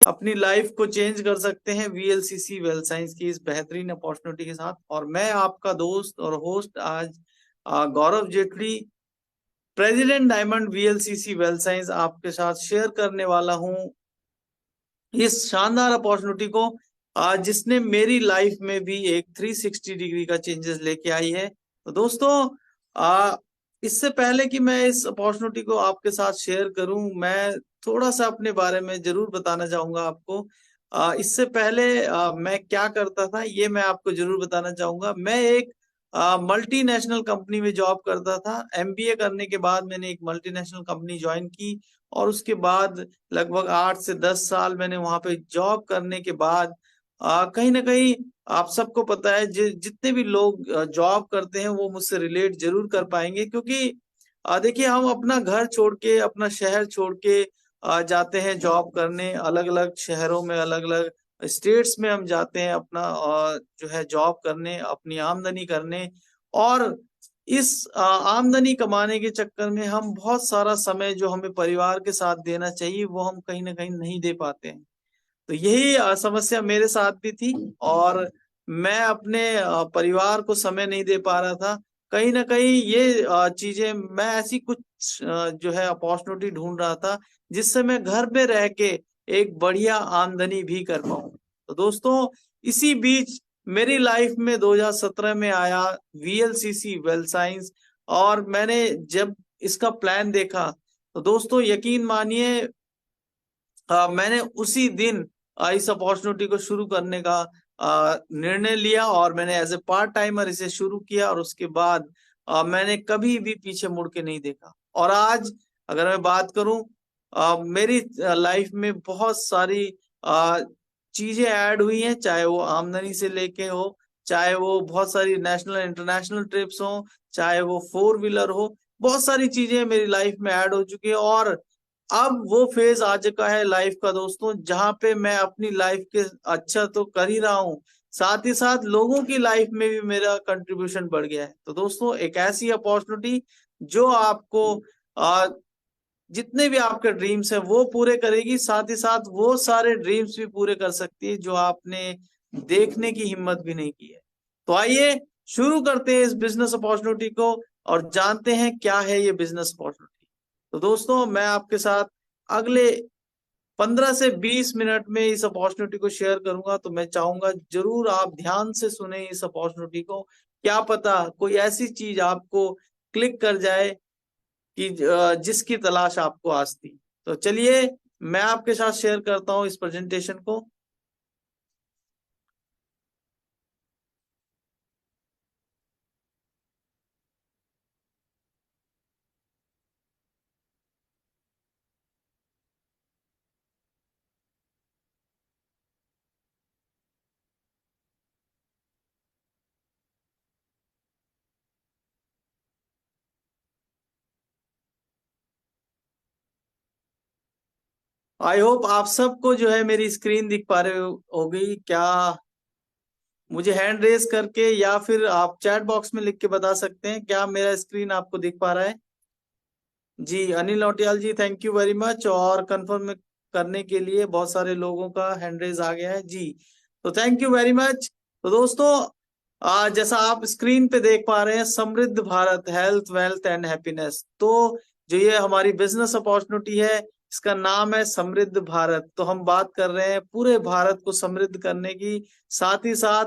अपनी लाइफ को चेंज कर सकते हैं वीएलसीसी वेल्थ साइंस की इस बेहतरीन अपॉर्चुनिटी के साथ। और मैं आपका दोस्त और होस्ट आज Gaurav Jaitley, president diamond VLCC wealth science, आपके साथ शेयर करने वाला हूं इस शानदार अपॉर्चुनिटी को, जिसने मेरी लाइफ में भी एक 360 डिग्री का चेंजेस लेके आई है। तो दोस्तों, इससे पहले कि मैं इस अपॉर्चुनिटी को आपके साथ शेयर करूं, मैं थोड़ा सा अपने बारे में जरूर बताना चाहूंगा आपको। इससे पहले मैं क्या करता था ये मैं आपको जरूर बताना चाहूंगा। मैं एक मल्टीनेशनल कंपनी में जॉब करता था। एमबीए करने के बाद मैंने एक मल्टीनेशनल कंपनी ज्वाइन की, और उसके बाद लगभग 8 से 10 साल मैंने वहां पे जॉब करने के बाद कहीं ना कहीं, आप सबको पता है, जितने भी लोग जॉब करते हैं वो मुझसे रिलेट जरूर कर पाएंगे, क्योंकि देखिए, हम अपना घर छोड़ के, अपना शहर छोड़ के जाते हैं जॉब करने। अलग अलग शहरों में, अलग अलग स्टेट्स में हम जाते हैं अपना जो है जॉब करने, अपनी आमदनी करने। और इस आमदनी कमाने के चक्कर में हम बहुत सारा समय जो हमें परिवार के साथ देना चाहिए वो हम कहीं ना कहीं नहीं दे पाते हैं। तो यही समस्या मेरे साथ भी थी, और मैं अपने परिवार को समय नहीं दे पा रहा था। कहीं ना कहीं ये चीजें, मैं ऐसी कुछ जो है अपॉर्चुनिटी ढूंढ रहा था जिससे मैं घर पे रह के एक बढ़िया आमदनी भी कर पाऊं। तो दोस्तों, इसी बीच मेरी लाइफ में 2017 में आया वीएलसीसी वेल्थ साइंस, और मैंने जब इसका प्लान देखा तो दोस्तों यकीन मानिए, मैंने उसी दिन इस अपॉर्चुनिटी को शुरू करने का निर्णय लिया, और मैंने एज ए पार्ट टाइमर इसे शुरू किया, और उसके बाद मैंने कभी भी पीछे मुड़ के नहीं देखा। और आज अगर मैं बात करूं, मेरी लाइफ में बहुत सारी चीजें ऐड हुई हैं, चाहे वो आमदनी से लेके हो, चाहे वो बहुत सारी नेशनल इंटरनेशनल ट्रिप्स हो, चाहे वो फोर व्हीलर हो। बहुत सारी चीजें मेरी लाइफ में ऐड हो चुकी है, और अब वो फेज आ चुका है लाइफ का दोस्तों, जहां पे मैं अपनी लाइफ के अच्छा तो कर ही रहा हूँ, साथ ही साथ लोगों की लाइफ में भी मेरा कंट्रीब्यूशन बढ़ गया है। तो दोस्तों, एक ऐसी अपॉर्चुनिटी जो आपको आ, जितने भी आपके ड्रीम्स हैं वो पूरे करेगी, साथ ही साथ वो सारे ड्रीम्स भी पूरे कर सकती है जो आपने देखने की हिम्मत भी नहीं की है। तो आइए शुरू करते हैं इस बिजनेस अपॉर्चुनिटी को, और जानते हैं क्या है ये बिजनेस अपॉर्चुनिटी। तो दोस्तों, मैं आपके साथ अगले 15 से 20 मिनट में इस अपॉर्चुनिटी को शेयर करूंगा, तो मैं चाहूंगा जरूर आप ध्यान से सुने इस अपॉर्चुनिटी को। क्या पता कोई ऐसी चीज आपको क्लिक कर जाए कि जिसकी तलाश आपको आज थी। तो चलिए, मैं आपके साथ शेयर करता हूं इस प्रेजेंटेशन को। आई होप आप सबको जो है मेरी स्क्रीन दिख पा रहे होगी क्या? मुझे हैंड रेस करके या फिर आप चैट बॉक्स में लिख के बता सकते हैं क्या मेरा स्क्रीन आपको दिख पा रहा है। जी, अनिल नौटियाल जी, थैंक यू वेरी मच। और कंफर्म करने के लिए बहुत सारे लोगों का हैंड रेज आ गया है जी, तो थैंक यू वेरी मच। तो दोस्तों, जैसा आप स्क्रीन पे देख पा रहे हैं, समृद्ध Bharat, health wealth and happiness. तो जो ये हमारी बिजनेस अपॉर्चुनिटी है, इसका नाम है समृद्ध भारत। तो हम बात कर रहे हैं पूरे भारत को समृद्ध करने की, साथ ही साथ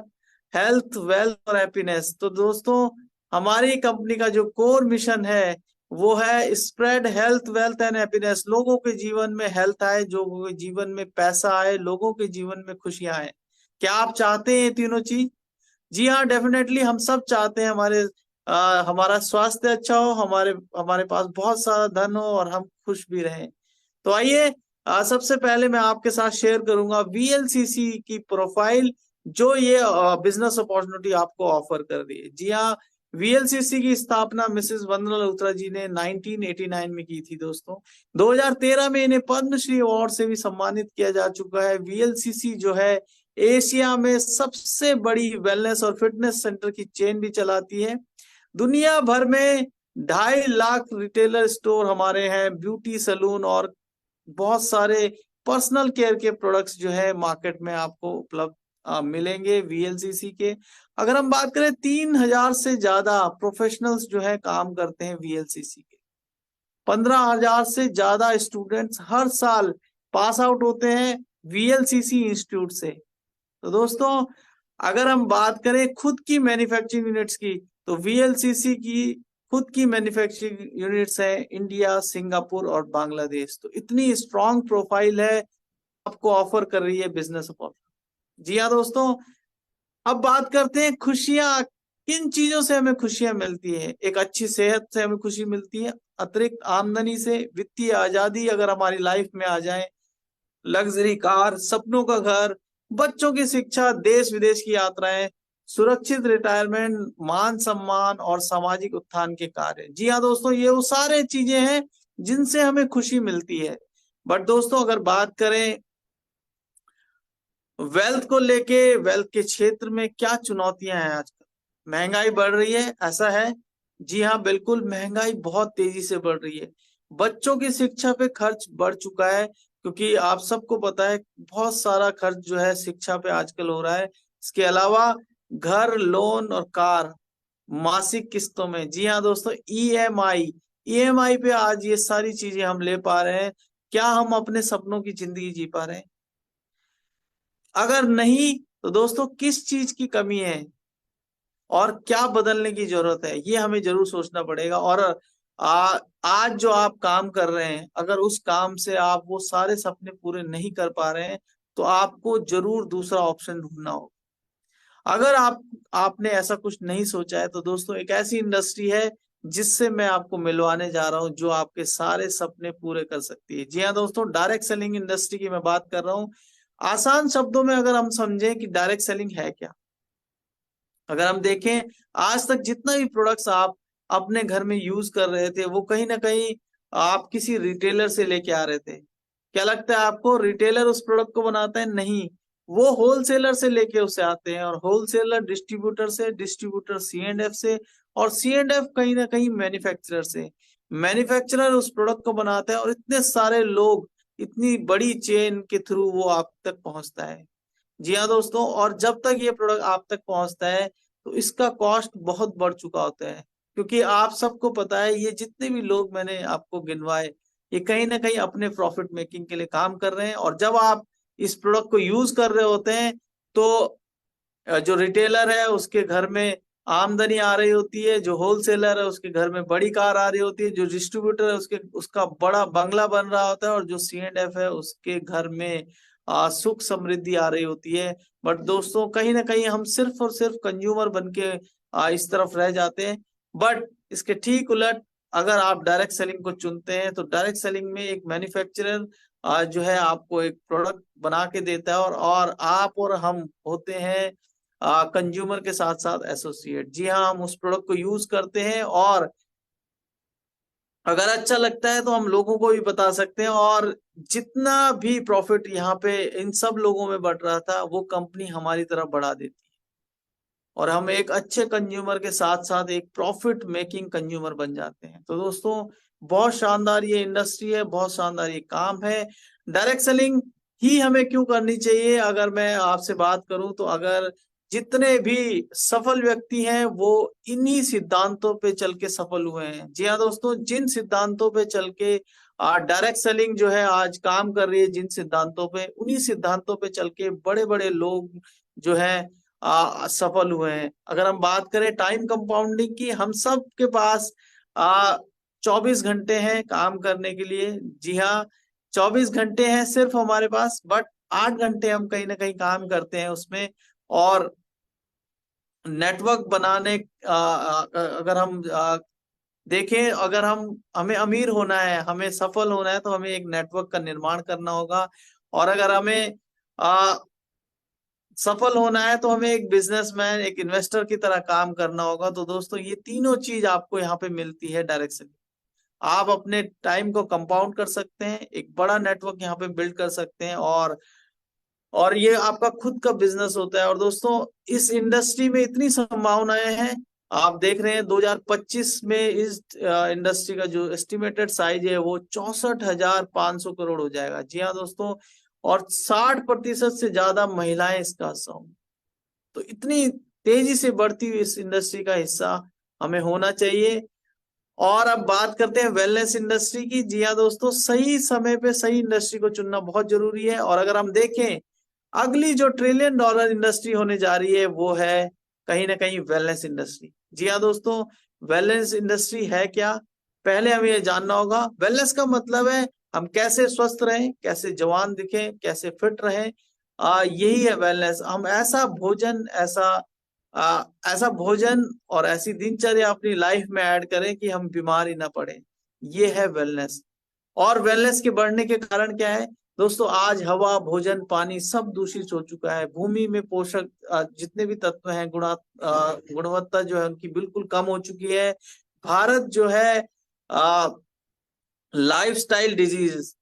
हेल्थ वेल्थ और हैप्पीनेस। तो दोस्तों, हमारी कंपनी का जो कोर मिशन है वो है spread health wealth and happiness. लोगों के जीवन में हेल्थ आए, लोगों के जीवन में पैसा आए, लोगों के जीवन में खुशियां आए। क्या आप चाहते हैं ये तीनों चीज? जी हाँ, डेफिनेटली हम सब चाहते हैं हमारा स्वास्थ्य अच्छा हो, हमारे हमारे पास बहुत सारा धन हो, और हम खुश भी रहें। तो आइए, सबसे पहले मैं आपके साथ शेयर करूंगा वीएलसीसी की प्रोफाइल, जो ये बिजनेस अपॉर्चुनिटी आपको ऑफर कर रही है। जी हाँ, वीएलसीसी की स्थापना मिसेस वंदना लुथरा जी ने 1989 में की थी दोस्तों। 2013 में इन्हें पद्मश्री अवार्ड से भी सम्मानित किया जा चुका है। वीएलसीसी जो है एशिया में सबसे बड़ी वेलनेस और फिटनेस सेंटर की चेन भी चलाती है। दुनिया भर में 2.5 लाख रिटेलर स्टोर हमारे हैं, ब्यूटी सैलून और बहुत सारे पर्सनल केयर के प्रोडक्ट्स जो है मार्केट में आपको उपलब्ध मिलेंगे वीएलसीसी के। अगर हम बात करें 3000 से ज्यादा प्रोफेशनल्स जो है काम करते हैं वीएलसीसी के। 15,000 से ज्यादा स्टूडेंट्स हर साल पास आउट होते हैं वीएलसीसी इंस्टीट्यूट से। तो दोस्तों अगर हम बात करें खुद की मैन्युफैक्चरिंग यूनिट्स की, तो वीएलसीसी की खुद की मैन्युफैक्चरिंग यूनिट्स है इंडिया, सिंगापुर और बांग्लादेश। तो इतनी स्ट्रॉन्ग प्रोफाइल है आपको ऑफर कर रही है बिजनेस अपॉर्चुनिटी। जी हाँ दोस्तों, अब बात करते हैं खुशियां। किन चीजों से हमें खुशियां मिलती है? एक अच्छी सेहत से हमें खुशी मिलती है, अतिरिक्त आमदनी से, वित्तीय आजादी अगर हमारी लाइफ में आ जाए, लग्जरी कार, सपनों का घर, बच्चों की शिक्षा, देश विदेश की यात्राएं, सुरक्षित रिटायरमेंट, मान सम्मान और सामाजिक उत्थान के कार्य। जी हाँ दोस्तों, ये वो सारे चीजें हैं जिनसे हमें खुशी मिलती है। बट दोस्तों अगर बात करें वेल्थ को लेके, वेल्थ के क्षेत्र में क्या चुनौतियां हैं आजकल? महंगाई बढ़ रही है, ऐसा है? जी हाँ बिल्कुल, महंगाई बहुत तेजी से बढ़ रही है। बच्चों की शिक्षा पे खर्च बढ़ चुका है, क्योंकि आप सबको पता है बहुत सारा खर्च जो है शिक्षा पे आजकल हो रहा है। इसके अलावा घर, लोन और कार मासिक किस्तों में। जी हाँ दोस्तों, ईएमआई, ईएमआई पे आज ये सारी चीजें हम ले पा रहे हैं। क्या हम अपने सपनों की जिंदगी जी पा रहे हैं? अगर नहीं, तो दोस्तों किस चीज की कमी है और क्या बदलने की जरूरत है, ये हमें जरूर सोचना पड़ेगा। और आज जो आप काम कर रहे हैं, अगर उस काम से आप वो सारे सपने पूरे नहीं कर पा रहे हैं, तो आपको जरूर दूसरा ऑप्शन ढूंढना होगा। अगर आपने ऐसा कुछ नहीं सोचा है, तो दोस्तों एक ऐसी इंडस्ट्री है जिससे मैं आपको मिलवाने जा रहा हूं, जो आपके सारे सपने पूरे कर सकती है। जी हाँ दोस्तों, डायरेक्ट सेलिंग इंडस्ट्री की मैं बात कर रहा हूँ। आसान शब्दों में अगर हम समझें कि डायरेक्ट सेलिंग है क्या, अगर हम देखें आज तक जितना भी प्रोडक्ट्स आप अपने घर में यूज कर रहे थे, वो कहीं ना कहीं आप किसी रिटेलर से लेके आ रहे थे। क्या लगता है आपको रिटेलर उस प्रोडक्ट को बनाता है? नहीं, वो होलसेलर से लेके उसे आते हैं, और होलसेलर डिस्ट्रीब्यूटर से, डिस्ट्रीब्यूटर C&F से, और C&F कहीं ना कहीं मैन्युफैक्चरर से। मैन्युफैक्चरर उस प्रोडक्ट को बनाता है, और इतने सारे लोग, इतनी बड़ी चेन के थ्रू वो आप तक पहुंचता है। जी हाँ दोस्तों, और जब तक ये प्रोडक्ट आप तक पहुंचता है, तो इसका कॉस्ट बहुत बढ़ चुका होता है। क्योंकि आप सबको पता है, ये जितने भी लोग मैंने आपको गिनवाए, ये कहीं ना कहीं अपने प्रॉफिट मेकिंग के लिए काम कर रहे हैं। और जब आप इस प्रोडक्ट को यूज कर रहे होते हैं, तो जो रिटेलर है उसके घर में आमदनी आ रही होती है, जो होलसेलर है उसके घर में बड़ी कार आ रही होती है, जो डिस्ट्रीब्यूटर है उसका बड़ा बंगला बन रहा होता है, और जो C&F है उसके घर में सुख समृद्धि आ रही होती है। बट दोस्तों कहीं ना कहीं हम सिर्फ और सिर्फ कंज्यूमर बन के इस तरफ रह जाते हैं। बट इसके ठीक उलट, अगर आप डायरेक्ट सेलिंग को चुनते हैं, तो डायरेक्ट सेलिंग में एक मैन्युफैक्चरर जो है आपको एक प्रोडक्ट बना के देता है, और आप और हम होते हैं कंज्यूमर के साथ साथ एसोसिएट। जी हाँ, हम उस प्रोडक्ट को यूज करते हैं, और अगर अच्छा लगता है तो हम लोगों को भी बता सकते हैं। और जितना भी प्रॉफिट यहाँ पे इन सब लोगों में बढ़ रहा था, वो कंपनी हमारी तरफ बढ़ा देती है, और हम एक अच्छे कंज्यूमर के साथ साथ एक प्रॉफिट मेकिंग कंज्यूमर बन जाते हैं। तो दोस्तों बहुत शानदार ये इंडस्ट्री है, बहुत शानदार ये काम है। डायरेक्ट सेलिंग ही हमें क्यों करनी चाहिए? अगर मैं आपसे बात करूं, तो अगर जितने भी सफल व्यक्ति हैं, वो इन्हीं सिद्धांतों पे चल के सफल हुए हैं। जी हाँ दोस्तों, जिन सिद्धांतों पे चल के डायरेक्ट सेलिंग जो है आज काम कर रही है, जिन सिद्धांतों पे, उन्हीं सिद्धांतों पे चल के बड़े बड़े लोग जो है सफल हुए हैं। अगर हम बात करें टाइम कंपाउंडिंग की, हम सब के पास 24 घंटे हैं काम करने के लिए। जी हाँ, 24 घंटे हैं सिर्फ हमारे पास, बट 8 घंटे हम कहीं ना कहीं काम करते हैं उसमें। और नेटवर्क बनाने अगर हम देखें, अगर हमें अमीर होना है, हमें सफल होना है, तो हमें एक नेटवर्क का निर्माण करना होगा। और अगर हमें सफल होना है, तो हमें एक बिजनेसमैन, एक इन्वेस्टर की तरह काम करना होगा। तो दोस्तों ये तीनों चीज आपको यहाँ पे मिलती है डायरेक्ट सेलिंग। आप अपने टाइम को कंपाउंड कर सकते हैं, एक बड़ा नेटवर्क यहाँ पे बिल्ड कर सकते हैं, और ये आपका खुद का बिजनेस होता है। और दोस्तों इस इंडस्ट्री में इतनी संभावनाएं हैं, आप देख रहे हैं 2025 में इस इंडस्ट्री का जो एस्टिमेटेड साइज है वो 64,500 करोड़ हो जाएगा। जी हाँ दोस्तों, और 60% से ज्यादा महिलाएं इसका हिस्सा होंगी। तो इतनी तेजी से बढ़ती हुई इस इंडस्ट्री का हिस्सा हमें होना चाहिए। और अब बात करते हैं वेलनेस इंडस्ट्री की। जी हाँ दोस्तों, सही समय पे सही इंडस्ट्री को चुनना बहुत जरूरी है। और अगर हम देखें, अगली जो ट्रिलियन डॉलर इंडस्ट्री होने जा रही है वो है कहीं ना कहीं वेलनेस इंडस्ट्री। जी हाँ दोस्तों, वेलनेस इंडस्ट्री है क्या, पहले हमें ये जानना होगा। वेलनेस का मतलब है हम कैसे स्वस्थ रहें, कैसे जवान दिखें, कैसे फिट रहें। यही है वेलनेस। हम ऐसा भोजन और ऐसी दिनचर्या अपनी लाइफ में ऐड करें कि हम बीमार ही ना पड़े। ये है वेलनेस। और वेलनेस के बढ़ने के कारण क्या है दोस्तों, आज हवा, भोजन, पानी सब दूषित हो चुका है। भूमि में पोषक जितने भी तत्व हैं, गुणवत्ता जो है उनकी बिल्कुल कम हो चुकी है। भारत जो है लाइफस्टाइल डिजीज,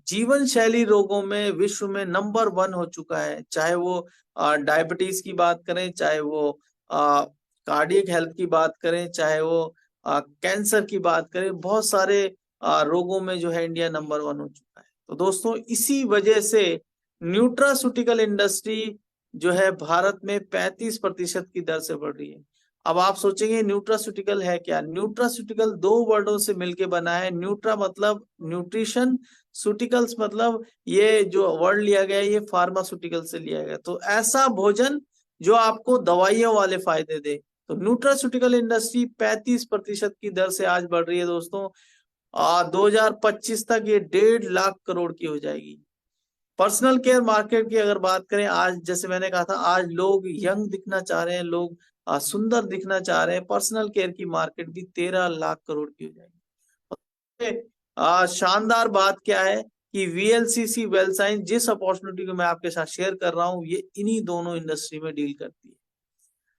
जीवन शैली रोगों में विश्व में नंबर 1 हो चुका है। चाहे वो डायबिटीज की बात करें, चाहे वो कार्डियक हेल्थ की बात करें, चाहे वो कैंसर की बात करें, बहुत सारे रोगों में जो है इंडिया नंबर 1 हो चुका है। तो दोस्तों इसी वजह से न्यूट्रास्यूटिकल इंडस्ट्री जो है भारत में 35% की दर से बढ़ रही है। अब आप सोचेंगे न्यूट्रास्यूटिकल है क्या। न्यूट्रास्यूटिकल 2 वर्डों से मिलके बना है। न्यूट्रा मतलब न्यूट्रिशन, सूटिकल्स मतलब ये जो वर्ड लिया गया है ये फार्मास्यूटिकल से लिया गया। तो ऐसा भोजन जो आपको दवाइयों वाले फायदे दे। तो न्यूट्रास्यूटिकल इंडस्ट्री 35% की दर से आज बढ़ रही है दोस्तों। 2025 तक ये 1.5 लाख करोड़ की हो जाएगी। पर्सनल केयर मार्केट की अगर बात करें, आज जैसे मैंने कहा था, आज लोग यंग दिखना चाह रहे हैं, लोग सुंदर दिखना चाह रहे हैं। पर्सनल केयर की मार्केट भी 13 लाख करोड़ की हो जाएगी। शानदार बात क्या है कि वीएलसीसी वेल साइंस जिस अपॉर्चुनिटी को मैं आपके साथ शेयर कर रहा हूं, ये इन्हीं दोनों इंडस्ट्री में डील करती है।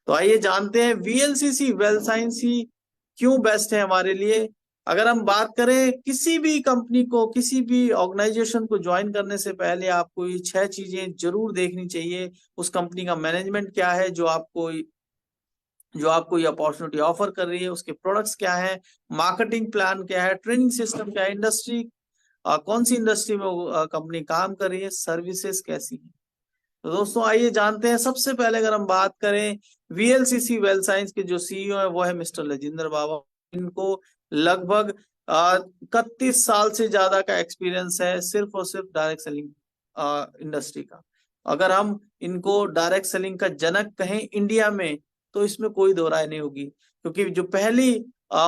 तो आइए जानते हैं वीएलसीसी वेल साइंस ही क्यों बेस्ट है हमारे लिए। अगर हम बात करें, किसी भी कंपनी को, किसी भी ऑर्गेनाइजेशन को ज्वाइन करने से पहले आपको ये 6 चीजें जरूर देखनी चाहिए। उस कंपनी का मैनेजमेंट क्या है जो आपको ये अपॉर्चुनिटी ऑफर कर रही है, उसके प्रोडक्ट्स क्या है, मार्केटिंग प्लान क्या है, ट्रेनिंग सिस्टम क्या है, इंडस्ट्री कौन सी इंडस्ट्री में कंपनी काम कर रही है, सर्विसेज कैसी है। तो दोस्तों आइए जानते हैं। सबसे पहले अगर हम बात करें, वीएलसीसी वेल साइंस के जो सीईओ है वो है मिस्टर लजिंदर बाबा। इनको लगभग 31 साल से ज्यादा का एक्सपीरियंस है सिर्फ और सिर्फ डायरेक्ट सेलिंग इंडस्ट्री का। अगर हम इनको डायरेक्ट सेलिंग का जनक कहें इंडिया में, तो इसमें कोई दो राय नहीं होगी। क्योंकि जो पहली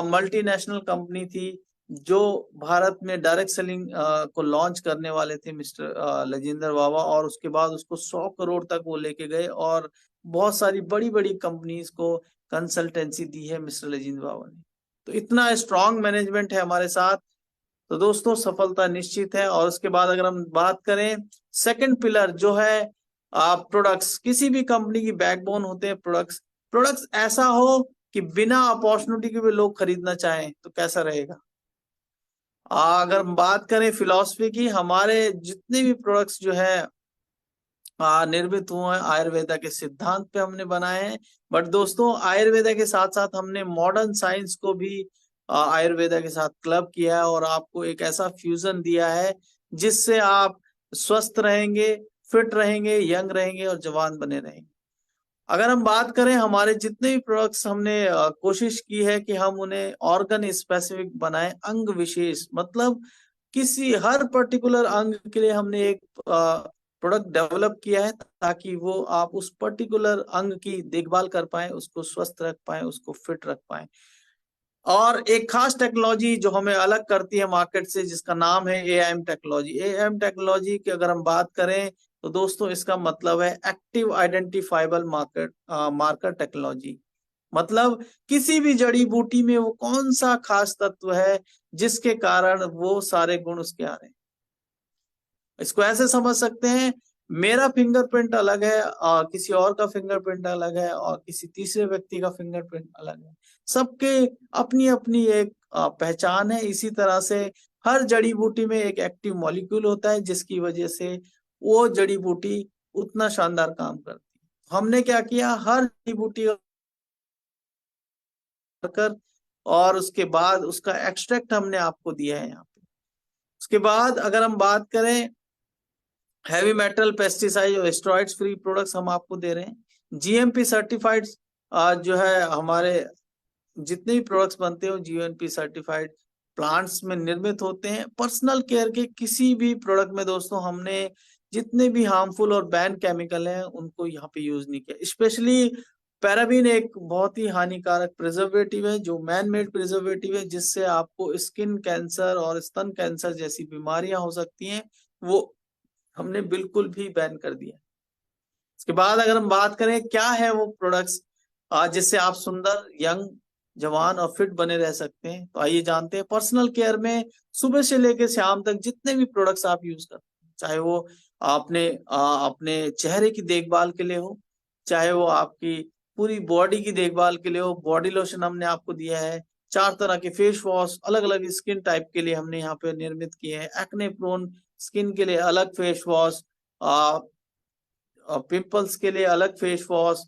मल्टीनेशनल कंपनी थी जो भारत में डायरेक्ट सेलिंग को लॉन्च करने वाले थे मिस्टर लजिंदर बाबा, और उसके बाद उसको 100 करोड़ तक वो लेके गए और बहुत सारी बड़ी बड़ी कंपनीज को कंसल्टेंसी दी है मिस्टर लजिंदर बाबा ने। तो इतना स्ट्रांग मैनेजमेंट है हमारे साथ। तो दोस्तों सफलता निश्चित है। और उसके बाद अगर हम बात करें, सेकंड पिलर जो है प्रोडक्ट्स। किसी भी कंपनी की बैकबोन होते हैं प्रोडक्ट्स। प्रोडक्ट्स ऐसा हो कि बिना अपॉर्चुनिटी के भी लोग खरीदना चाहें, तो कैसा रहेगा। अगर हम बात करें फिलॉसफी की, हमारे जितने भी प्रोडक्ट्स जो है निर्मित हुए हैं आयुर्वेदा के सिद्धांत पे हमने बनाए हैं। बट दोस्तों आयुर्वेदा के साथ साथ हमने मॉडर्न साइंस को भी आयुर्वेदा के साथ क्लब किया है और आपको एक ऐसा फ्यूजन दिया है जिससे आप स्वस्थ रहेंगे, फिट रहेंगे, यंग रहेंगे और जवान बने रहेंगे। अगर हम बात करें, हमारे जितने भी प्रोडक्ट्स हमने कोशिश की है कि हम उन्हें ऑर्गन स्पेसिफिक बनाएं, अंग विशेष। मतलब किसी हर पर्टिकुलर अंग के लिए हमने एक प्रोडक्ट डेवलप किया है ताकि वो आप उस पर्टिकुलर अंग की देखभाल कर पाए, उसको स्वस्थ रख पाए, उसको फिट रख पाए। और एक खास टेक्नोलॉजी जो हमें अलग करती है मार्केट से, जिसका नाम है एआईएम टेक्नोलॉजी। एआईएम टेक्नोलॉजी की अगर हम बात करें तो दोस्तों इसका मतलब है एक्टिव आइडेंटिफाइबल मार्कर टेक्नोलॉजी। मतलब किसी भी जड़ी बूटी में वो कौन सा खास तत्व है जिसके कारण वो सारे गुण उसके आ रहे हैं। इसको ऐसे समझ सकते हैं, मेरा फिंगरप्रिंट अलग है और किसी और का फिंगरप्रिंट अलग है और किसी तीसरे व्यक्ति का फिंगरप्रिंट अलग है। सबके अपनी अपनी एक पहचान है। इसी तरह से हर जड़ी बूटी में एक एक्टिव मॉलिक्यूल होता है जिसकी वजह से वो जड़ी बूटी उतना शानदार काम करती है। हमने क्या किया, हर जड़ी बूटी कर, और उसके बाद उसका एक्सट्रैक्ट हमने आपको दिया है यहाँ पे। उसके बाद अगर हम बात करें हैवी मेटल, पेस्टिसाइड और स्टेरॉइड्स फ्री प्रोडक्ट्स हम आपको दे रहे हैं। जीएमपी सर्टिफाइड जो है हमारे जितने भी प्रोडक्ट्स बनते हैं वो जीएमपी सर्टिफाइड प्लांट्स में निर्मित होते हैं। पर्सनल केयर के किसी भी प्रोडक्ट में दोस्तों हमने जितने भी हार्मफुल और बैन केमिकल हैं उनको यहाँ पे यूज नहीं किया। स्पेशली पैराबीन एक बहुत ही हानिकारक प्रिजर्वेटिव है, जो मैन मेड प्रिजर्वेटिव है, जिससे आपको स्किन कैंसर और स्तन कैंसर जैसी बीमारियां हो सकती हैं, वो हमने बिल्कुल भी बैन कर दिया। इसके बाद अगर हम बात करें क्या है वो प्रोडक्ट्स जिससे आप सुंदर, यंग, जवान और फिट बने रह सकते हैं, तो आइए जानते हैं। पर्सनल केयर में सुबह से लेकर शाम तक जितने भी प्रोडक्ट्स आप यूज करते हैं, चाहे वो अपने चेहरे की देखभाल के लिए हो, चाहे वो आपकी पूरी बॉडी की देखभाल के लिए हो, बॉडी लोशन हमने आपको दिया है। 4 तरह के फेस वॉश अलग अलग स्किन टाइप के लिए हमने यहाँ पे निर्मित किए हैं। एक्ने प्रोन स्किन के लिए अलग फेस वॉश, पिंपल्स के लिए अलग फेस वॉश,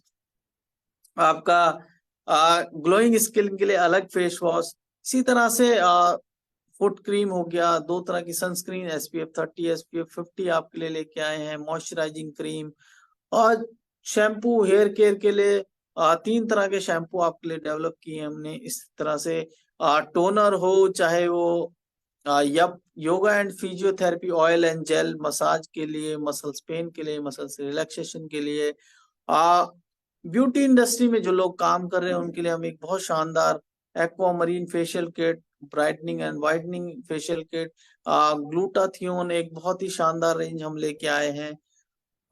आपका ग्लोइंग स्किन के लिए अलग फेस वॉश। इसी तरह से फुट क्रीम हो गया, 2 तरह की सनस्क्रीन SPF 30 SPF 50 आपके लिए लेके आए हैं, मॉइस्चराइजिंग क्रीम, और शैम्पू हेयर केयर के लिए 3 तरह के शैम्पू आपके लिए डेवलप किए हैं हमने। इस तरह से टोनर हो, चाहे वो yoga and physiotherapy oil and gel massage के लिए, मसल्स पेन के लिए, मसल्स रिलैक्सेशन के लिए, ब्यूटी इंडस्ट्री में जो लोग काम कर रहे हैं उनके लिए हम एक बहुत शानदार aquamarine facial kit, brightening and whitening facial kit, glutathione एक बहुत ही शानदार रेंज हम लेके आए हैं।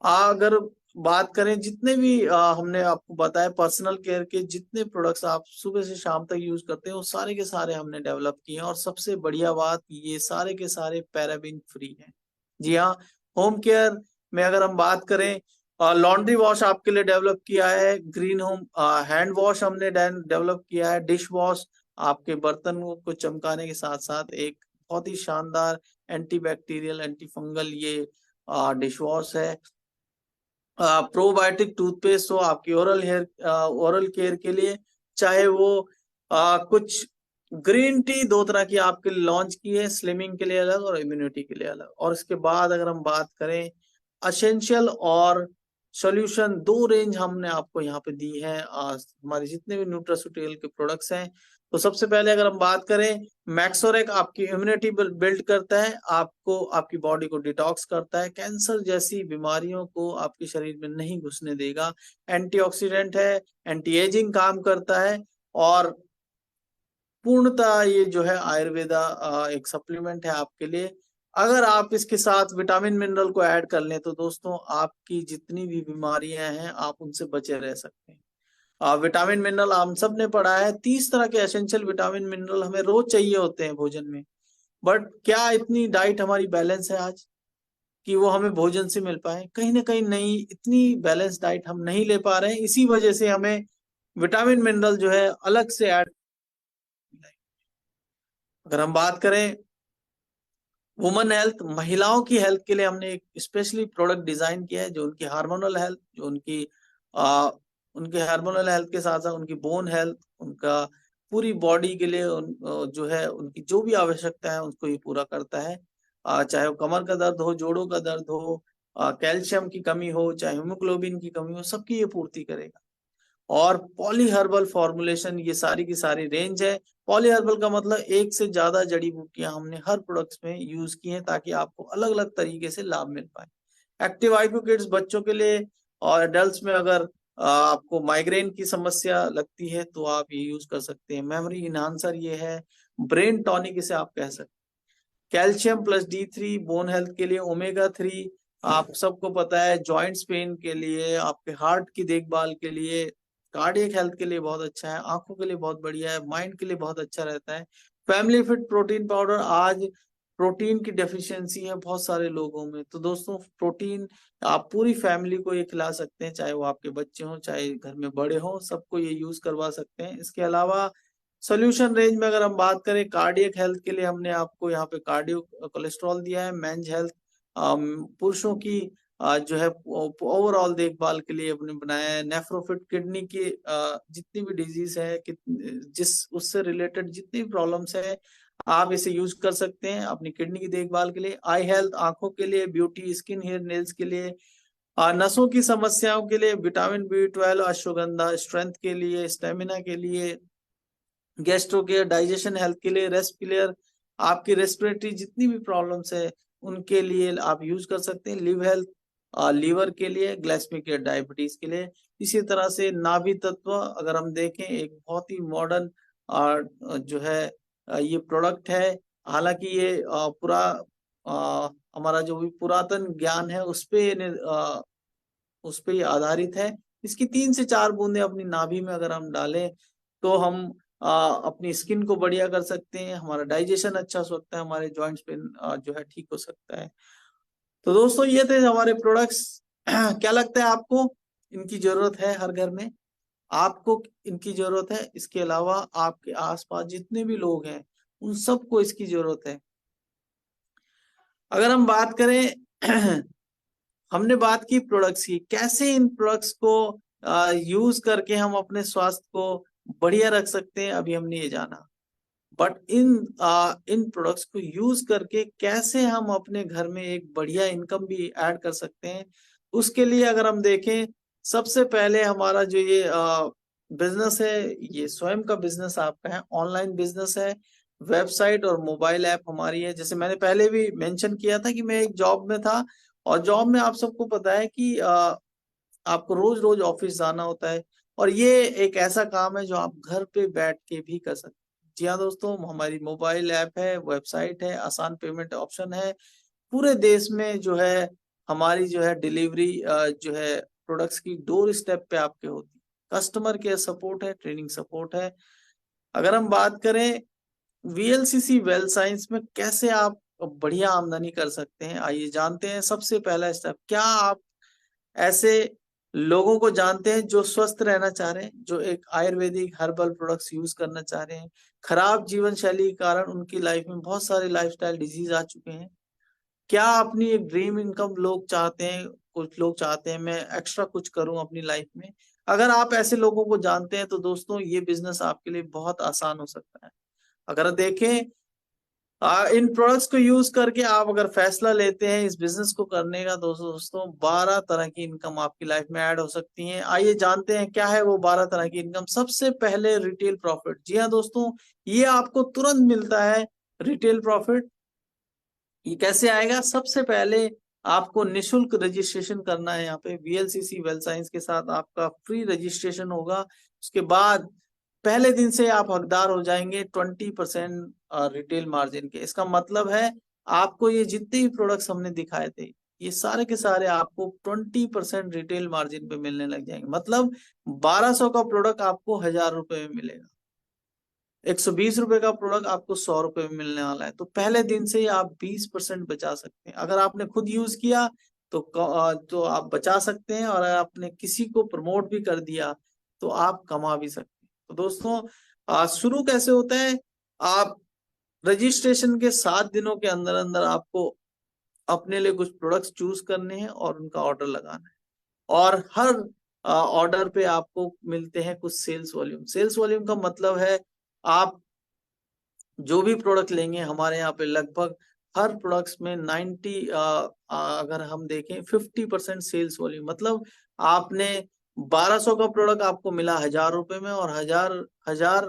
अगर बात करें जितने भी हमने आपको बताया पर्सनल केयर के जितने प्रोडक्ट्स आप सुबह से शाम तक यूज करते हैं वो सारे के सारे हमने डेवलप किए हैं, और सबसे बढ़िया बात ये सारे के सारे पैराबिन फ्री हैं। जी हाँ, होम केयर में अगर हम बात करें, लॉन्ड्री वॉश आपके लिए डेवलप किया है, ग्रीन होम हैंड वॉश हमने डेवलप किया है, डिश वॉश आपके बर्तनों को चमकाने के साथ साथ एक बहुत ही शानदार एंटीबैक्टीरियल एंटी फंगल ये डिश वॉश है। प्रोबायोटिक टूथपेस्ट हो आपकी ओरल केयर के लिए, चाहे वो कुछ ग्रीन टी 2 तरह की आपके लिए लॉन्च की है, स्लिमिंग के लिए अलग और इम्यूनिटी के लिए अलग। और इसके बाद अगर हम बात करें असेंशियल और सॉल्यूशन, 2 रेंज हमने आपको यहाँ पे दी है हमारे जितने भी न्यूट्रास्यूटिकल के प्रोडक्ट्स हैं। तो सबसे पहले अगर हम बात करें, मैक्सोरेक आपकी इम्यूनिटी बिल्ड करता है, आपको आपकी बॉडी को डिटॉक्स करता है, कैंसर जैसी बीमारियों को आपके शरीर में नहीं घुसने देगा, एंटीऑक्सीडेंट है, एंटी एजिंग काम करता है, और पूर्णतः ये जो है आयुर्वेदा एक सप्लीमेंट है आपके लिए। अगर आप इसके साथ विटामिन मिनरल को ऐड कर लें तो दोस्तों आपकी जितनी भी बीमारियां हैं आप उनसे बचे रह सकते हैं। विटामिन मिनरल हम सब ने पढ़ा है, 30 तरह के एसेंशियल विटामिन मिनरल हमें रोज चाहिए होते हैं भोजन में, बट क्या इतनी डाइट हमारी बैलेंस है आज कि वो हमें भोजन से मिल पाए? कहीं ना कहीं नहीं, इतनी बैलेंस डाइट हम नहीं ले पा रहे हैं, इसी वजह से हमें विटामिन मिनरल जो है अलग से ऐड। अगर हम बात करें वुमन हेल्थ, महिलाओं की हेल्थ के लिए हमने एक स्पेशली प्रोडक्ट डिजाइन किया है, जो उनकी हार्मोनल हेल्थ, जो उनके हार्मोनल हेल्थ के साथ साथ उनकी बोन हेल्थ, उनका पूरी बॉडी के लिए जो है उनकी जो भी आवश्यकता है उसको ये पूरा करता है। चाहे वो कमर का दर्द हो, जोड़ों का दर्द हो, कैल्शियम की कमी हो, चाहे हीमोग्लोबिन की कमी हो, सबकी ये पूर्ति करेगा। और पॉली हर्बल फॉर्मुलेशन, ये सारी की सारी रेंज है। पॉली हर्बल का मतलब एक से ज्यादा जड़ी बूटियां हमने हर प्रोडक्ट्स में यूज की हैं ताकि आपको अलग अलग तरीके से लाभ मिल पाए। एक्टिव आईक्यू किड्स बच्चों के लिए, और एडल्ट्स में अगर आपको माइग्रेन की समस्या लगती है तो आप ये यूज कर सकते हैं। मेमोरी इनहांसर ये है, ब्रेन टॉनिक इसे आप कह सकते हैं। Calcium plus D3 bone health के लिए, ओमेगा 3 आप सबको पता है जॉइंट्स पेन के लिए, आपके हार्ट की देखभाल के लिए, कार्डियक हेल्थ के लिए बहुत अच्छा है, आंखों के लिए बहुत बढ़िया है, माइंड के लिए बहुत अच्छा रहता है। फैमिली फिट प्रोटीन पाउडर, आज प्रोटीन की डेफिशिएंसी है बहुत सारे लोगों में, तो दोस्तों प्रोटीन आप पूरी फैमिली को ये खिला सकते हैं, चाहे वो आपके बच्चे हों चाहे घर में बड़े हों, सबको ये यूज करवा सकते हैं। इसके अलावा सोल्यूशन रेंज में अगर हम बात करें कार्डियक हेल्थ के लिए, हमने आपको यहाँ पे कार्डियो कोलेस्ट्रॉल दिया है। मेंस हेल्थ, पुरुषों की जो है ओवरऑल देखभाल के लिए अपने बनाया है। नेफ्रोफिट किडनी की जितनी भी डिजीज है, जिस उससे रिलेटेड जितनी भी प्रॉब्लम्स है, आप इसे यूज कर सकते हैं अपनी किडनी की देखभाल के लिए। आई हेल्थ आंखों के लिए, ब्यूटी, स्किन, हेयर, नेल्स के लिए, नसों की समस्याओं के लिए, विटामिन B12, अश्वगंधा, स्ट्रेंथ के लिए, स्टेमिना के लिए, गैस्ट्रो केयर, डाइजेशन हेल्थ के लिए, रेस्पिलर, आपकी रेस्पिरेटरी जितनी भी प्रॉब्लम्स है उनके लिए आप यूज कर सकते हैं। लिव हेल्थ, लीवर के लिए, ग्लाइसेमिक केयर, डायबिटीज के लिए। इसी तरह से नाभि तत्व अगर हम देखें, एक बहुत ही मॉडर्न जो है ये प्रोडक्ट है। हालांकि ये पूरा हमारा जो भी पुरातन ज्ञान है उस पे ये आधारित है। इसकी 3 से 4 बूंदे अपनी नाभि में अगर हम डालें तो हम अपनी स्किन को बढ़िया कर सकते हैं, हमारा डाइजेशन अच्छा हो सकता है, हमारे जॉइंट्स पे जो है ठीक हो सकता है। तो दोस्तों ये थे हमारे प्रोडक्ट्स। क्या लगता है आपको इनकी जरूरत है हर घर में? आपको इनकी जरूरत है, इसके अलावा आपके आसपास जितने भी लोग हैं उन सबको इसकी जरूरत है। अगर हम बात करें हमने बात की प्रोडक्ट्स की, कैसे इन प्रोडक्ट्स को यूज करके हम अपने स्वास्थ्य को बढ़िया रख सकते हैं, अभी हमने ये जाना। बट इन प्रोडक्ट्स को यूज करके कैसे हम अपने घर में एक बढ़िया इनकम भी ऐड कर सकते हैं, उसके लिए अगर हम देखें, सबसे पहले हमारा जो ये बिजनेस है, ये स्वयं का बिजनेस आपका है, ऑनलाइन बिजनेस है। वेबसाइट और मोबाइल ऐप हमारी है। जैसे मैंने पहले भी मेंशन किया था कि मैं एक जॉब में था, और जॉब में आप सबको पता है कि आपको रोज रोज ऑफिस जाना होता है, और ये एक ऐसा काम है जो आप घर पे बैठ के भी कर सकते हैं। जी हाँ दोस्तों, हमारी मोबाइल ऐप है, वेबसाइट है, आसान पेमेंट ऑप्शन है। पूरे देश में जो है हमारी जो है डिलीवरी जो है प्रोडक्ट्स की डोर स्टेप पे आपके होती है। कस्टमर केयर सपोर्ट है, ट्रेनिंग सपोर्ट है। अगर हम बात करें VLCC वेल्थ साइंस में कैसे आप बढ़िया आमदनी कर सकते हैं, आइए जानते हैं। सबसे पहला स्टेप, क्या आप ऐसे लोगों को जानते हैं जो स्वस्थ रहना चाह रहे हैं, जो एक आयुर्वेदिक हर्बल प्रोडक्ट्स यूज करना चाह रहे हैं? खराब जीवन शैली के कारण उनकी लाइफ में बहुत सारे लाइफस्टाइल डिजीज आ चुके हैं। क्या अपनी एक ड्रीम इनकम लोग चाहते हैं, कुछ लोग चाहते हैं मैं एक्स्ट्रा कुछ करूं अपनी लाइफ में। अगर आप ऐसे लोगों को जानते हैं तो दोस्तों ये बिजनेस आपके लिए बहुत आसान हो सकता है। अगर देखें इन प्रोडक्ट्स को यूज करके आप अगर फैसला लेते हैं इस बिजनेस को करने का, दोस्तों 12 तरह की इनकम आपकी लाइफ में ऐड हो सकती हैं। आइए जानते हैं क्या है वो 12 तरह की इनकम। सबसे पहले रिटेल प्रॉफिट। जी हाँ दोस्तों, ये आपको तुरंत मिलता है रिटेल प्रॉफिट। ये कैसे आएगा? सबसे पहले आपको निशुल्क रजिस्ट्रेशन करना है। यहाँ पे VLCC वेल्थ साइंस के साथ आपका फ्री रजिस्ट्रेशन होगा। उसके बाद पहले दिन से आप हकदार हो जाएंगे 20% रिटेल मार्जिन के। इसका मतलब है आपको ये जितने भी प्रोडक्ट्स हमने दिखाए थे, ये सारे के सारे आपको 20% रिटेल मार्जिन पे मिलने लग जाएंगे। मतलब 1200 का प्रोडक्ट आपको 1000 रुपए में मिलेगा। 120 रुपए का प्रोडक्ट आपको 100 रुपए में मिलने वाला है। तो पहले दिन से ही आप 20% बचा सकते हैं। अगर आपने खुद यूज किया तो आप बचा सकते हैं, और अगर आपने किसी को प्रमोट भी कर दिया तो आप कमा भी सकते हैं। तो दोस्तों शुरू कैसे होता है? आप रजिस्ट्रेशन के 7 दिनों के अंदर अंदर आपको अपने लिए कुछ प्रोडक्ट्स चूज करने हैं और उनका ऑर्डर लगाना है। और हर ऑर्डर पे आपको मिलते हैं कुछ सेल्स वॉल्यूम। सेल्स वॉल्यूम का मतलब है आप जो भी प्रोडक्ट लेंगे, हमारे यहाँ पे लगभग हर प्रोडक्ट्स में 90 अगर हम देखें 50% सेल्स वॉल्यूम। मतलब आपने 1200 का प्रोडक्ट आपको मिला 1000 रुपए में, और हजार हजार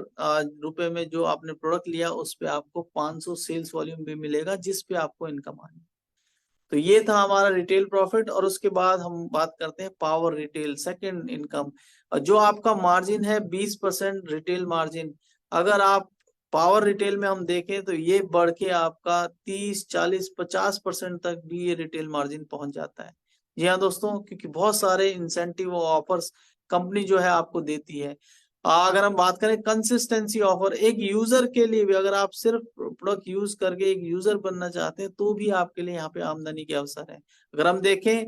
रुपए में जो आपने प्रोडक्ट लिया उस पे आपको 500 सेल्स वॉल्यूम भी मिलेगा, जिस पे आपको इनकम आनी। तो ये था हमारा रिटेल प्रॉफिट। और उसके बाद हम बात करते हैं पावर रिटेल, सेकंड इनकम। जो आपका मार्जिन है 20% रिटेल मार्जिन। अगर आप पावर रिटेल में हम देखें तो ये बढ़ के आपका 30, 40, 50% तक भी ये रिटेल मार्जिन पहुंच जाता है। जी हाँ दोस्तों, क्योंकि बहुत सारे इंसेंटिव और ऑफर्स कंपनी जो है आपको देती है। अगर हम बात करें कंसिस्टेंसी ऑफर, एक यूजर के लिए भी, अगर आप सिर्फ प्रोडक्ट यूज करके एक यूजर बनना चाहते हैं तो भी आपके लिए यहाँ पे आमदनी के अवसर है। अगर हम देखें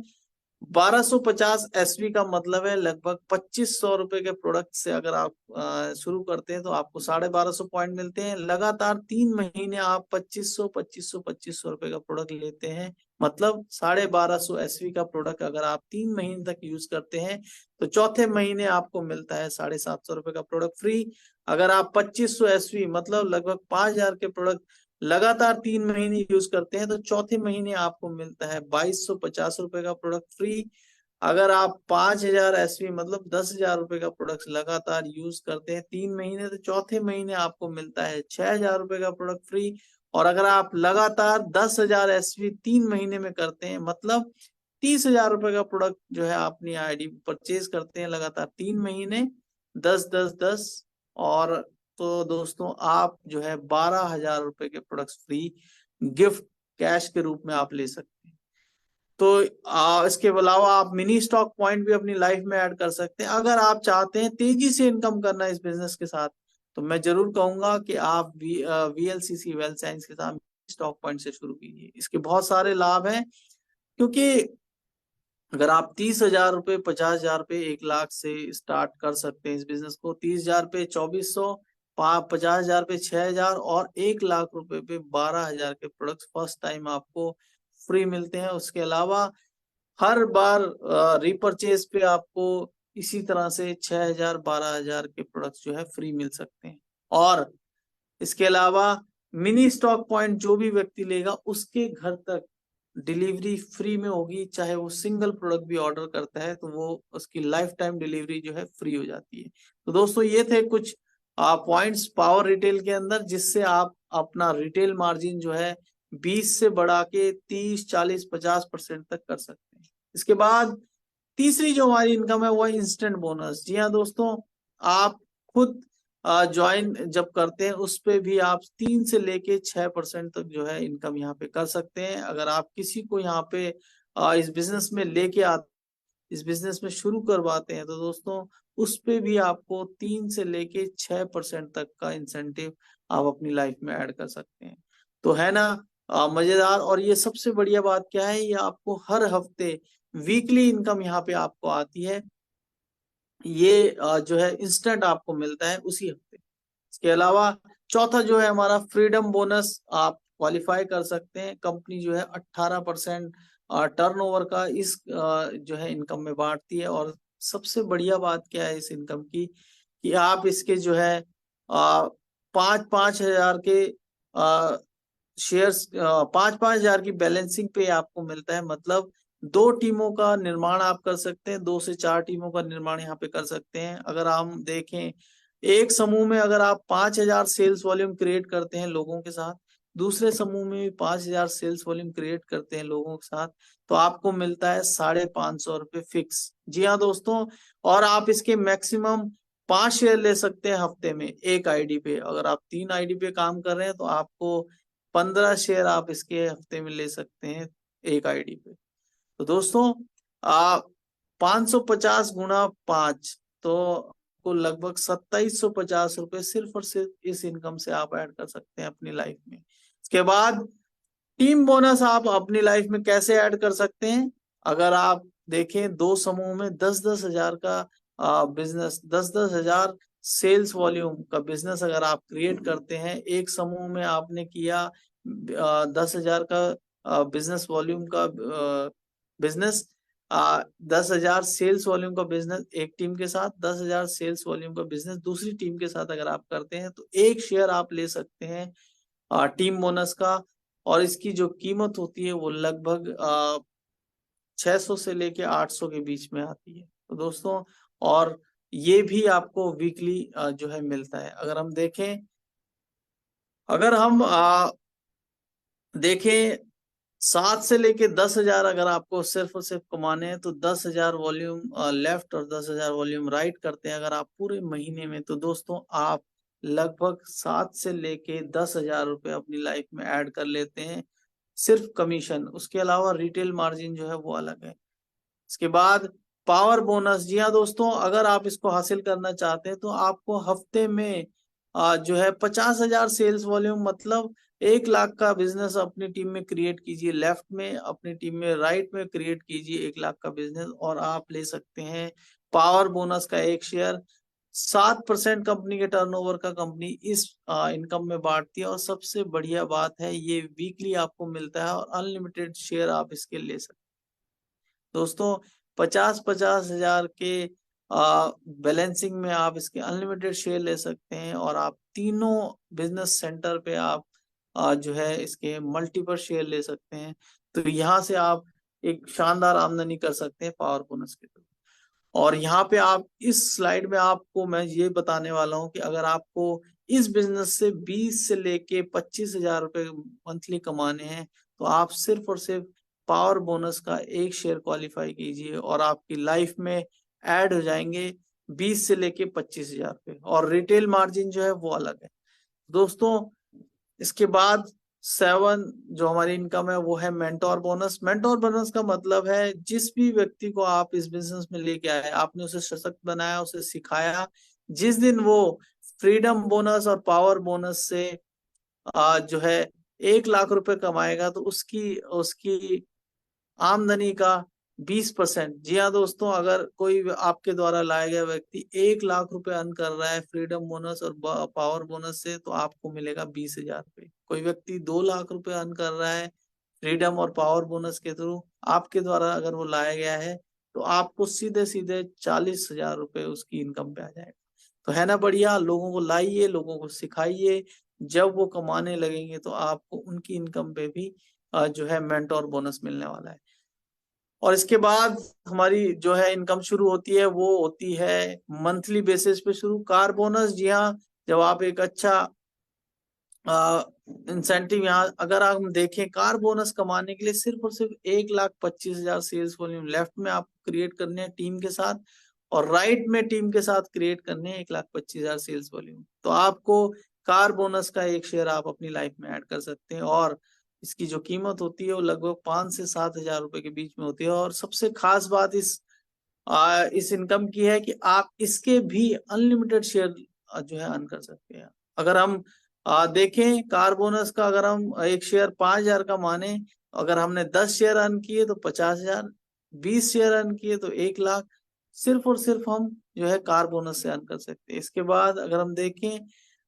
1250 एसवी का मतलब है लगभग 2500 रुपए के प्रोडक्ट से अगर आप शुरू करते हैं तो आपको 1250 पॉइंट मिलते हैं। लगातार 3 महीने आप 2500 रुपए का प्रोडक्ट लेते हैं मतलब 1250 एसवी का प्रोडक्ट अगर आप 3 महीने तक यूज करते हैं तो चौथे महीने आपको मिलता है 750 रुपए का प्रोडक्ट फ्री। अगर आप 2500 एसवी मतलब लगभग 5000 के प्रोडक्ट लगातार 3 महीने यूज करते हैं तो चौथे महीने आपको मिलता है 2250 रुपए का प्रोडक्ट फ्री। अगर आप 5000 एसवी मतलब 10,000 रुपए का प्रोडक्ट लगातार यूज करते हैं 3 महीने तो चौथे महीने आपको मिलता है 6,000 रुपए का प्रोडक्ट फ्री। और अगर आप लगातार 10,000 एसवी 3 महीने में करते हैं मतलब 30,000 रुपए का प्रोडक्ट जो है अपनी आईडी परचेज करते हैं लगातार 3 महीने 10 10 10 और तो दोस्तों आप जो है 12,000 रुपए के प्रोडक्ट्स फ्री गिफ्ट कैश के रूप में आप ले सकते हैं। तो इसके अलावा आप मिनी स्टॉक पॉइंट भी अपनी लाइफ में ऐड कर सकते हैं। अगर आप चाहते हैं तेजी से इनकम करना इस बिजनेस के साथ तो मैं जरूर कहूंगा कि आप वीएलसीसी वेल्थ साइंस के साथ स्टॉक पॉइंट से शुरू कीजिए। इसके बहुत सारे लाभ हैं क्योंकि अगर आप 30,000 रुपए 50,000 रुपए 1 लाख से स्टार्ट कर सकते हैं इस बिजनेस को, 30,000 पे 2,400, 50,000 पे 6,000 और 1 लाख रुपए पे 12,000 के प्रोडक्ट्स फर्स्ट टाइम आपको फ्री मिलते हैं। उसके अलावा हर बार रिपर्चेज पे आपको इसी तरह से 6,000 12,000 के प्रोडक्ट्स जो है फ्री मिल सकते हैं। और इसके अलावा मिनी स्टॉक पॉइंट जो भी व्यक्ति लेगा उसके घर तक डिलीवरी फ्री में होगी, चाहे वो सिंगल प्रोडक्ट भी ऑर्डर करता है तो वो उसकी लाइफ टाइम डिलीवरी जो है फ्री हो जाती है। तो दोस्तों ये थे कुछ पॉइंट्स पावर रिटेल के अंदर जिससे आप अपना रिटेल मार्जिन जो है 20 से बढ़ा के 30 40 50% तक कर सकते हैं। इसके बाद तीसरी जो हमारी इनकम है वो है इंस्टेंट बोनस। जी हाँ दोस्तों, आप खुद ज्वाइन जब करते हैं उस पे भी आप 3 से लेके 6% तक जो है इनकम यहाँ पे कर सकते हैं। अगर आप किसी को यहाँ पे इस बिजनेस में लेके आते इस बिजनेस में शुरू करवाते हैं तो दोस्तों उस पे भी आपको 3 से लेके 6% तक का इंसेंटिव आप अपनी लाइफ में ऐड कर सकते हैं। तो है ना मजेदार। और ये सबसे बढ़िया बात क्या है, ये आपको हर हफ्ते वीकली इनकम यहाँ पे आपको आती है। ये जो है इंस्टेंट आपको मिलता है उसी हफ्ते। इसके अलावा चौथा जो है हमारा फ्रीडम बोनस, आप क्वालिफाई कर सकते हैं। कंपनी जो है 18% टर्नओवर का इस जो है इनकम में बांटती है। और सबसे बढ़िया बात क्या है इस इनकम की कि आप इसके जो है 5-5 हजार के शेयर्स 5-5 हजार की बैलेंसिंग पे आपको मिलता है। मतलब 2 टीमों का निर्माण आप कर सकते हैं, 2 से 4 टीमों का निर्माण यहाँ पे कर सकते हैं। अगर हम देखें एक समूह में अगर आप 5,000 सेल्स वॉल्यूम क्रिएट करते हैं लोगों के साथ, दूसरे समूह में भी 5,000 सेल्स वॉल्यूम क्रिएट करते हैं लोगों के साथ, तो आपको मिलता है 550 रुपए फिक्स। जी हाँ दोस्तों, और आप इसके मैक्सिमम 5 शेयर ले सकते हैं हफ्ते में एक आईडी पे। अगर आप 3 आईडी पे काम कर रहे हैं तो आपको 15 शेयर आप इसके हफ्ते में ले सकते हैं एक आईडी पे। तो दोस्तों आप 550 × 5 तो आपको लगभग 2,750 रुपए सिर्फ और सिर्फ इस इनकम से आप ऐड कर सकते हैं अपनी लाइफ में। इसके बाद टीम बोनस आप अपनी लाइफ में कैसे ऐड कर सकते हैं। अगर आप देखें 2 समूह में 10-10 हजार का बिजनेस, 10-10 हजार सेल्स वॉल्यूम का बिजनेस अगर आप क्रिएट करते हैं, एक समूह में आपने किया 10,000 का बिजनेस वॉल्यूम का बिजनेस, 10,000 सेल्स वॉल्यूम का बिजनेस एक टीम के साथ, 10,000 सेल्स वॉल्यूम का बिजनेस दूसरी टीम के साथ अगर आप करते हैं तो 1 शेयर आप ले सकते हैं टीम बोनस का। और इसकी जो कीमत होती है वो लगभग 600 से लेके 800 के बीच में आती है। तो दोस्तों और ये भी आपको वीकली जो है मिलता है। अगर हम देखें देखें 7 से लेके 10 हजार अगर आपको सिर्फ और सिर्फ कमाने हैं तो 10,000 वॉल्यूम लेफ्ट और 10,000 वॉल्यूम राइट करते हैं अगर आप पूरे महीने में, तो दोस्तों आप लगभग 7 से लेके 10,000 रुपए अपनी लाइफ में ऐड कर लेते हैं सिर्फ कमीशन। उसके अलावा रिटेल मार्जिन जो है वो अलग है। इसके बाद पावर बोनस। जी हाँ दोस्तों, अगर आप इसको हासिल करना चाहते हैं तो आपको हफ्ते में जो है 50,000 सेल्स वॉल्यूम मतलब 1 लाख का बिजनेस अपनी टीम में क्रिएट कीजिए लेफ्ट में, अपनी टीम में राइट में क्रिएट कीजिए 1 लाख का बिजनेस और आप ले सकते हैं पावर बोनस का 1 शेयर 7% कंपनी के टर्नओवर का कंपनी इस इनकम में बांटती है। और सबसे बढ़िया बात है, ये वीकली आपको मिलता है और अनलिमिटेड शेयर आप इसके ले सकते हैं। दोस्तों 50-50 हजार के बैलेंसिंग में आप इसके अनलिमिटेड शेयर ले सकते हैं और आप तीनों बिजनेस सेंटर पे आप जो है इसके मल्टीपल शेयर ले सकते हैं। तो यहाँ से आप एक शानदार आमदनी कर सकते हैं पावर बोनस के थ्रू। और यहाँ पे आप इस स्लाइड में आपको मैं ये बताने वाला हूँ कि अगर आपको इस बिजनेस से 20 से लेके 25 हजार रुपए मंथली कमाने हैं, तो आप सिर्फ और सिर्फ पावर बोनस का एक शेयर क्वालिफाई कीजिए और आपकी लाइफ में ऐड हो जाएंगे 20 से लेके 25 हजार रुपए। और रिटेल मार्जिन जो है वो अलग है। दोस्तों इसके बाद 7 जो हमारी इनकम है वो है मेंटोर बोनस। मेंटोर बोनस का मतलब है जिस भी व्यक्ति को आप इस बिजनेस में लेके आए, आपने उसे सशक्त बनाया, उसे सिखाया, जिस दिन वो फ्रीडम बोनस और पावर बोनस से जो है 1 लाख रुपए कमाएगा, तो उसकी उसकी आमदनी का 20%। जी हाँ दोस्तों, अगर कोई आपके द्वारा लाया गया व्यक्ति 1 लाख रुपए अर्न कर रहा है फ्रीडम बोनस और पावर बोनस से, तो आपको मिलेगा 20 हजार रुपये। कोई व्यक्ति 2 लाख रुपए अर्न कर रहा है फ्रीडम और पावर बोनस के थ्रू, आपके द्वारा अगर वो लाया गया है, तो आपको सीधे सीधे 40 हजार रुपये उसकी इनकम पे आ जाएगा। तो है ना बढ़िया। लोगों को लाइए, लोगों को सिखाइए, जब वो कमाने लगेंगे तो आपको उनकी इनकम पे भी जो है मेंटोर बोनस मिलने वाला है। और इसके बाद हमारी जो है इनकम शुरू होती है, वो होती है मंथली बेसिस पे शुरू, कार बोनस। जी हाँ, जब आप एक अच्छा इंसेंटिव, यहाँ अगर हम देखें, कार बोनस कमाने के लिए सिर्फ और सिर्फ 1,25,000 सेल्स वॉल्यूम लेफ्ट में आपको क्रिएट करने हैं टीम के साथ, और राइट में टीम के साथ क्रिएट करने हैं 1,25,000 सेल्स वॉल्यूम। तो आपको कार बोनस का एक शेयर आप अपनी लाइफ में ऐड कर सकते हैं। और इसकी जो कीमत होती है वो लगभग 5 से 7 हजार रुपए के बीच में होती है। और सबसे खास बात इस इनकम की है कि आप इसके भी अनलिमिटेड शेयर जो है अर्न कर सकते हैं। अगर हम देखें कार बोनस का, अगर हम एक शेयर 5 हजार का माने, अगर हमने 10 शेयर अर्न किए तो 50 हजार, 20 शेयर अर्न किए तो 1 लाख, सिर्फ और सिर्फ हम जो है कार बोनस से अर्न कर सकते हैं। इसके बाद अगर हम देखें,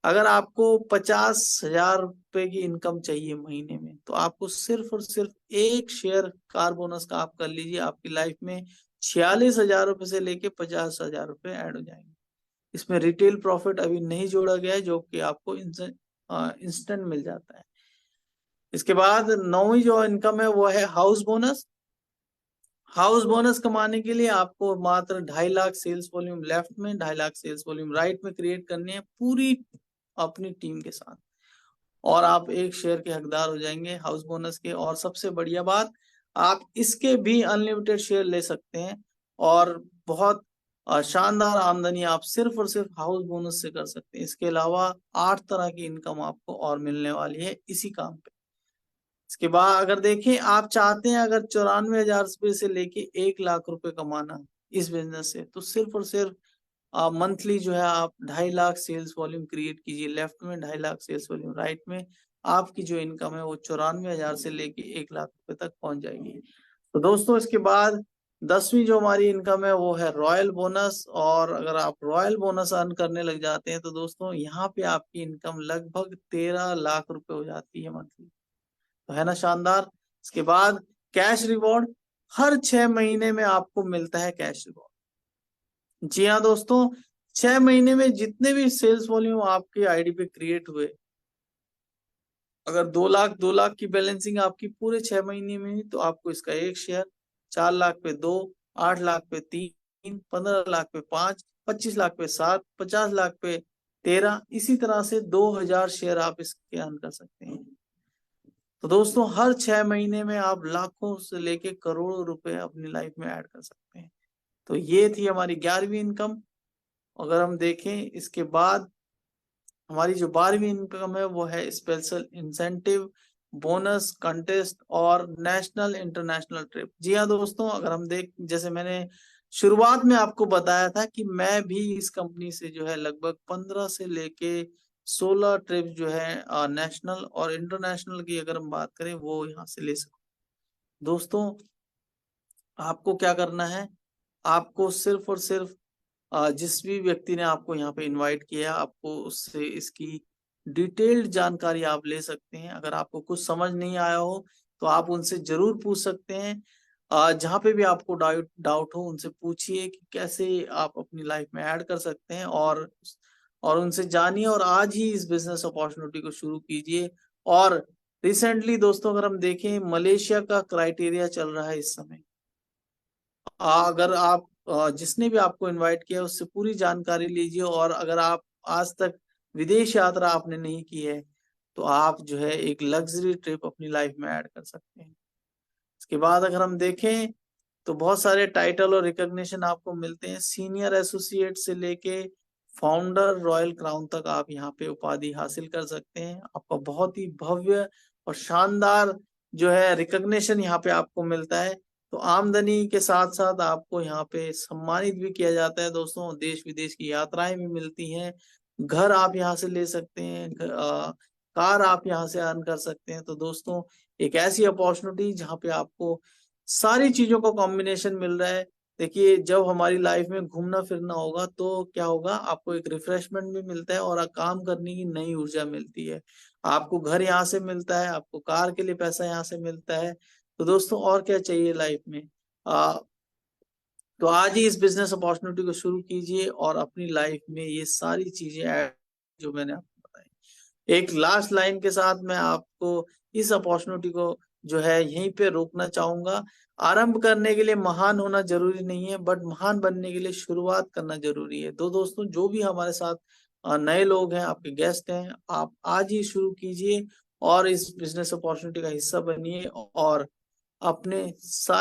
अगर आपको 50 हजार रुपए की इनकम चाहिए महीने में, तो आपको सिर्फ और सिर्फ एक शेयर कार बोनस का आप कर लीजिए, आपकी लाइफ में 46 हजार रुपए से लेके 50 हजार रुपए ऐड हो जाएंगे। इसमें रिटेल प्रॉफिट अभी नहीं जोड़ा गया है, जो कि आपको इंस्टेंट मिल जाता है। इसके बाद 9वीं जो इनकम है वो है हाउस बोनस। हाउस बोनस कमाने के लिए आपको मात्र 2.5 लाख सेल्स वॉल्यूम लेफ्ट में, 2.5 लाख सेल्स वॉल्यूम राइट में क्रिएट करनी है पूरी अपनी टीम के साथ, और आप एक शेयर के हकदार हो जाएंगे हाउस बोनस के। और सबसे बढ़िया बात, आप इसके भी अनलिमिटेड शेयर ले सकते हैं और बहुत शानदार आमदनी आप सिर्फ और सिर्फ हाउस बोनस से कर सकते हैं। इसके अलावा 8 तरह की इनकम आपको और मिलने वाली है इसी काम पे। इसके बाद अगर देखें, आप चाहते हैं अगर 94 हजार से लेके 1 लाख रुपए कमाना इस बिजनेस से, तो सिर्फ और सिर्फ मंथली जो है आप 2.5 लाख सेल्स वॉल्यूम क्रिएट कीजिए लेफ्ट में, 2.5 लाख सेल्स वॉल्यूम राइट में, आपकी जो इनकम है वो 94 हजार से लेके 1 लाख रुपए तक पहुंच जाएगी। तो दोस्तों इसके बाद 10वीं जो हमारी इनकम है वो है रॉयल बोनस। और अगर आप रॉयल बोनस अर्न करने लग जाते हैं, तो दोस्तों यहाँ पे आपकी इनकम लगभग 13 लाख रुपए हो जाती है मंथली। तो है ना शानदार। इसके बाद कैश रिवॉर्ड, हर 6 महीने में आपको मिलता है कैश रिवॉर्ड। जी हाँ दोस्तों, 6 महीने में जितने भी सेल्स वॉल्यूम आपके आईडी पे क्रिएट हुए, अगर 2 लाख की बैलेंसिंग आपकी पूरे 6 महीने में हुई, तो आपको इसका एक शेयर, 4 लाख पे 2, 8 लाख पे 3, 15 लाख पे 5, 25 लाख पे 7, 50 लाख पे 13, इसी तरह से 2,000 शेयर आप इसके अर्न कर सकते हैं। तो दोस्तों हर 6 महीने में आप लाखों से लेके करोड़ों रुपए अपनी लाइफ में ऐड कर सकते हैं। तो ये थी हमारी 11वीं इनकम। अगर हम देखें, इसके बाद हमारी जो 12वीं इनकम है वो है स्पेशल इंसेंटिव, बोनस, कंटेस्ट और नेशनल इंटरनेशनल ट्रिप। जी हाँ दोस्तों, अगर हम जैसे मैंने शुरुआत में आपको बताया था कि मैं भी इस कंपनी से जो है लगभग 15 से लेके 16 ट्रिप जो है नेशनल और इंटरनेशनल की अगर हम बात करें वो यहाँ से ले सकते। दोस्तों आपको क्या करना है, आपको सिर्फ और सिर्फ जिस भी व्यक्ति ने आपको यहाँ पे इनवाइट किया, आपको उससे इसकी डिटेल्ड जानकारी आप ले सकते हैं। अगर आपको कुछ समझ नहीं आया हो तो आप उनसे जरूर पूछ सकते हैं। जहाँ पे भी आपको डाउट हो उनसे पूछिए कि कैसे आप अपनी लाइफ में ऐड कर सकते हैं, और उनसे जानिए और आज ही इस बिजनेस अपॉर्चुनिटी को शुरू कीजिए। और रिसेंटली दोस्तों अगर हम देखें, मलेशिया का क्राइटेरिया चल रहा है इस समय। अगर आप जिसने भी आपको इनवाइट किया उससे पूरी जानकारी लीजिए, और अगर आप आज तक विदेश यात्रा आपने नहीं की है तो आप जो है एक लग्जरी ट्रिप अपनी लाइफ में ऐड कर सकते हैं। इसके बाद अगर हम देखें तो बहुत सारे टाइटल और रिकॉग्निशन आपको मिलते हैं। सीनियर एसोसिएट से लेके फाउंडर रॉयल क्राउन तक आप यहाँ पे उपाधि हासिल कर सकते हैं। आपका बहुत ही भव्य और शानदार जो है रिकॉग्निशन यहाँ पे आपको मिलता है। तो आमदनी के साथ साथ आपको यहाँ पे सम्मानित भी किया जाता है दोस्तों। देश विदेश की यात्राएं भी मिलती हैं, घर आप यहाँ से ले सकते हैं, कार आप यहाँ से अर्न कर सकते हैं। तो दोस्तों एक ऐसी अपॉर्चुनिटी जहाँ पे आपको सारी चीजों का कॉम्बिनेशन मिल रहा है। देखिए जब हमारी लाइफ में घूमना फिरना होगा तो क्या होगा, आपको एक रिफ्रेशमेंट भी मिलता है और काम करने की नई ऊर्जा मिलती है। आपको घर यहाँ से मिलता है, आपको कार के लिए पैसा यहाँ से मिलता है। तो दोस्तों और क्या चाहिए लाइफ में। आ, तो आज ही इस बिजनेस अपॉर्चुनिटी को शुरू कीजिए और अपनी लाइफ में ये सारी चीजें ऐड जो मैंने आपको बताई। एक लास्ट लाइन के साथ मैं आपको इस अपॉर्चुनिटी को जो है यहीं पे रोकना चाहूंगा। आरंभ करने के लिए महान होना जरूरी नहीं है, बट महान बनने के लिए शुरुआत करना जरूरी है। तो दोस्तों जो भी हमारे साथ नए लोग हैं, आपके गेस्ट हैं, आप आज ही शुरू कीजिए और इस बिजनेस अपॉर्चुनिटी का हिस्सा बनिए और अपने